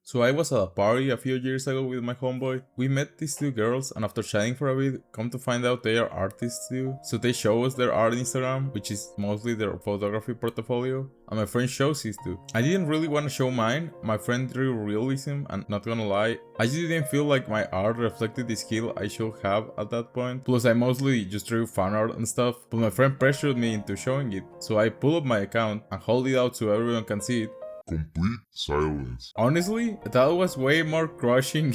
So I was at a party a few years ago with my homeboy. We met these two girls and after chatting for a bit, come to find out they are artists too. So they show us their art Instagram, which is mostly their photography portfolio, and my friend shows his too. I didn't really want to show mine. My friend drew realism and not gonna lie, I just didn't feel like my art reflected the skill I should have at that point. Plus I mostly just drew fan art and stuff, but my friend pressured me into showing it. So I pull up my account and hold it out so everyone can see it. Complete silence. Honestly, that was way more crushing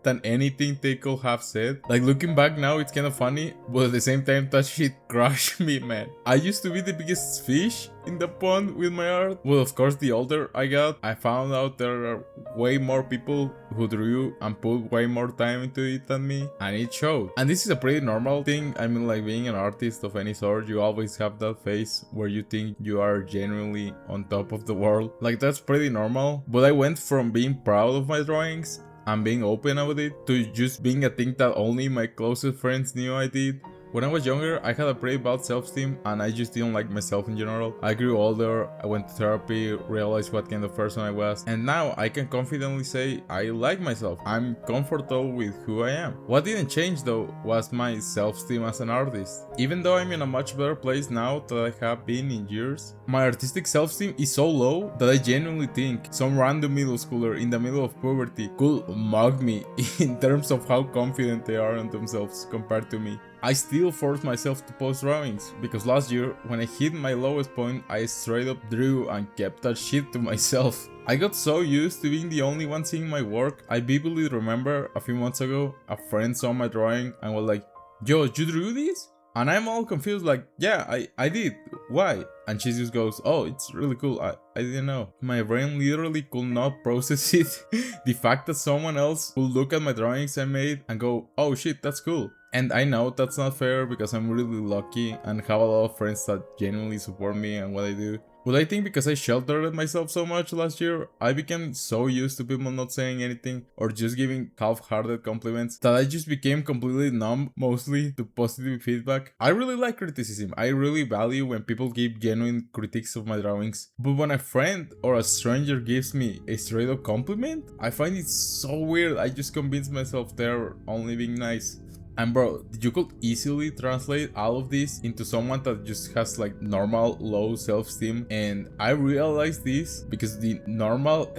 than anything they could have said. Like looking back now, it's kind of funny, but at the same time that shit crushed me, man. I used to be the biggest fish in the pond with my art. Well, of course, the older I got, I found out there are way more people who drew and put way more time into it than me, and it showed. And this is a pretty normal thing. I mean, like being an artist of any sort, you always have that phase where you think you are genuinely on top of the world. Like that's pretty normal. But I went from being proud of my drawings and being open about it to just being a thing that only my closest friends knew I did. When I was younger, I had a pretty bad self-esteem and I just didn't like myself in general. I grew older, I went to therapy, realized what kind of person I was, and now I can confidently say I like myself. I'm comfortable with who I am. What didn't change though was my self-esteem as an artist. Even though I'm in a much better place now than I have been in years, my artistic self-esteem is so low that I genuinely think some random middle schooler in the middle of puberty could mug me in terms of how confident they are in themselves compared to me. I still force myself to post drawings, because last year, when I hit my lowest point, I straight up drew and kept that shit to myself. I got so used to being the only one seeing my work, I vividly remember a few months ago, a friend saw my drawing and was like, "Yo, you drew this?" And I'm all confused like, "Yeah, I did, why?" And she just goes, "Oh, it's really cool, I didn't know." My brain literally could not process it. The fact that someone else will look at my drawings I made and go, "Oh shit, that's cool." And I know that's not fair because I'm really lucky and have a lot of friends that genuinely support me and what I do. But I think because I sheltered myself so much last year, I became so used to people not saying anything or just giving half-hearted compliments that I just became completely numb, mostly to positive feedback. I really like criticism. I really value when people give genuine critiques of my drawings. But when a friend or a stranger gives me a straight-up compliment, I find it so weird. I just convince myself they're only being nice. And bro, you could easily translate all of this into someone that just has like normal low self-esteem, and I realized this because the normal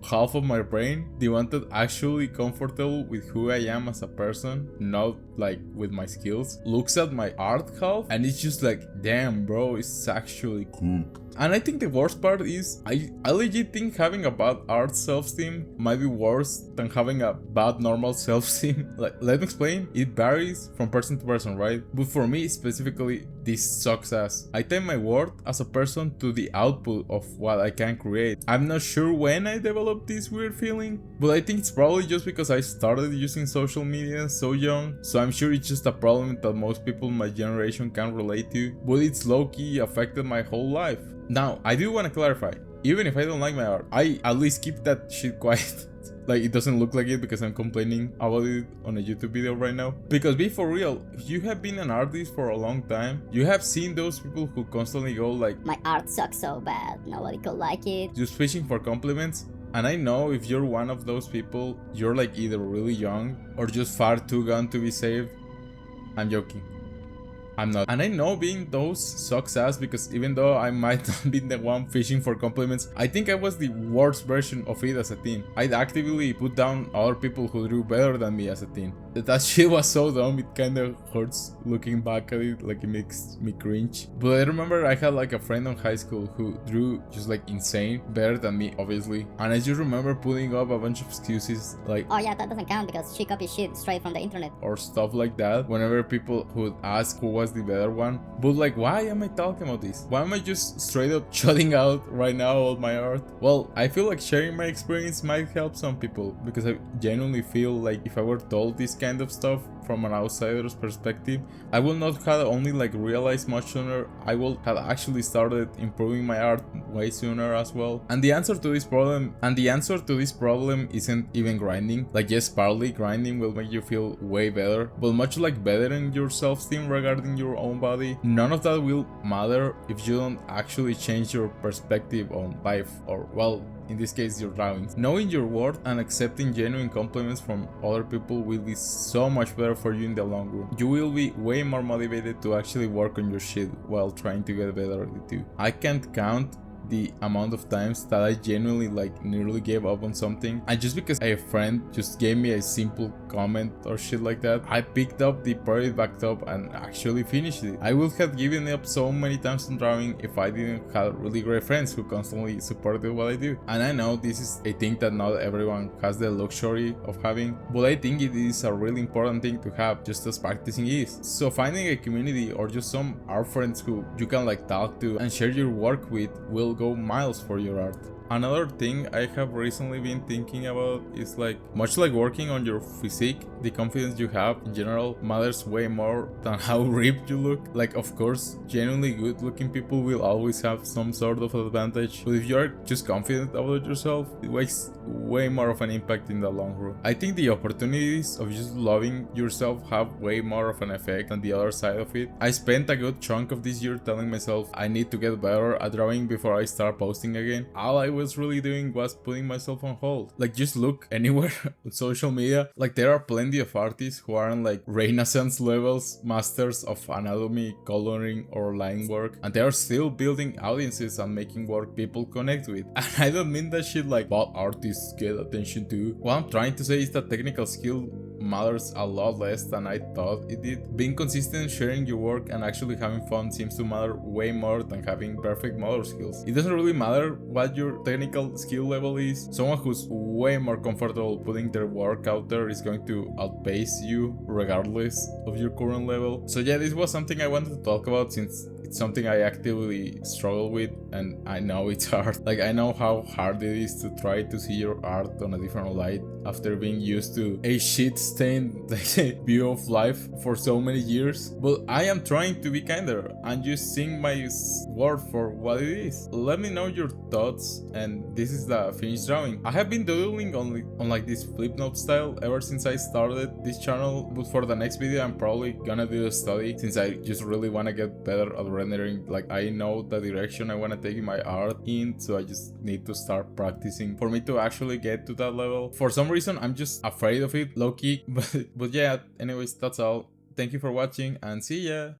half of my brain, the one that actually comfortable with who I am as a person, not like with my skills, looks at my art half and it's just like, damn bro, it's actually cool. And I think the worst part is, I legit think having a bad art self-esteem might be worse than having a bad normal self-esteem. Like, let me explain, it varies from person to person, right? But for me specifically, this sucks ass. I tie my worth as a person to the output of what I can create. I'm not sure when I developed this weird feeling, but I think it's probably just because I started using social media so young, so I'm sure it's just a problem that most people in my generation can relate to, but it's low-key affected my whole life. Now, I do want to clarify, even if I don't like my art, I at least keep that shit quiet. Like, it doesn't look like it because I'm complaining about it on a YouTube video right now. Because be for real, if you have been an artist for a long time, you have seen those people who constantly go like, "My art sucks so bad, nobody could like it." Just fishing for compliments. And I know if you're one of those people, you're like either really young or just far too gone to be saved. I'm joking. I'm not. And I know being those sucks ass because even though I might not be the one fishing for compliments, I think I was the worst version of it as a teen. I'd actively put down other people who drew better than me as a teen. That shit was so dumb, it kinda hurts looking back at it, like it makes me cringe. But I remember I had like a friend in high school who drew just like insane, better than me obviously. And I just remember putting up a bunch of excuses like, "Oh yeah, that doesn't count because she copies shit straight from the internet." or stuff like that whenever people would ask who was the better one. But like, why am I talking about this? Why am I just straight up shutting out right now all my art? Well, I feel like sharing my experience might help some people because I genuinely feel like if I were told this kind of stuff from an outsider's perspective, I will not have only like realized much sooner, I will have actually started improving my art way sooner as well. And the answer to this problem isn't even grinding. Like, yes, partly grinding will make you feel way better, but much like bettering your self-esteem regarding in your own body. None of that will matter if you don't actually change your perspective on life, or well, in this case your drawings. Knowing your worth and accepting genuine compliments from other people will be so much better for you in the long run. You will be way more motivated to actually work on your shit while trying to get better at it too. I can't count the amount of times that I genuinely nearly gave up on something, and just because a friend just gave me a simple comment or shit like that, I picked up the project back up and actually finished it. I would have given up so many times on drawing if I didn't have really great friends who constantly supported what I do. And I know this is a thing that not everyone has the luxury of having, but I think it is a really important thing to have, just as practicing is. So finding a community or just some art friends who you can talk to and share your work with will go miles for your art. Another thing I have recently been thinking about is much like working on your physique, the confidence you have in general matters way more than how ripped you look. Of course, genuinely good looking people will always have some sort of advantage, but if you are just confident about yourself, it makes way more of an impact in the long run. I think the opportunities of just loving yourself have way more of an effect than the other side of it. I spent a good chunk of this year telling myself I need to get better at drawing before I start posting again. All I was really doing was putting myself on hold. Just look anywhere on social media, there are plenty of artists who aren't Renaissance levels masters of anatomy, coloring, or line work, and they are still building audiences and making work people connect with. And I don't mean that shit what artists get attention to. What I'm trying to say is that technical skill matters a lot less than I thought it did. Being consistent, sharing your work, and actually having fun seems to matter way more than having perfect motor skills. It doesn't really matter what your technical skill level is. Someone who's way more comfortable putting their work out there is going to outpace you regardless of your current level. So yeah, this was something I wanted to talk about since it's something I actively struggle with, and I know it's hard. I know how hard it is to try to see your art on a different light after being used to a shit-stained view of life for so many years. But I am trying to be kinder and just seeing my work for what it is. Let me know your thoughts, and this is the finished drawing. I have been doodling on this flip note style ever since I started this channel, but for the next video I'm probably gonna do a study since I just really want to get better at rendering. I know the direction I want to take my art in, so I just need to start practicing for me to actually get to that level. For some reason I'm just afraid of it, low-key, but yeah, anyways, that's all. Thank you for watching and see ya!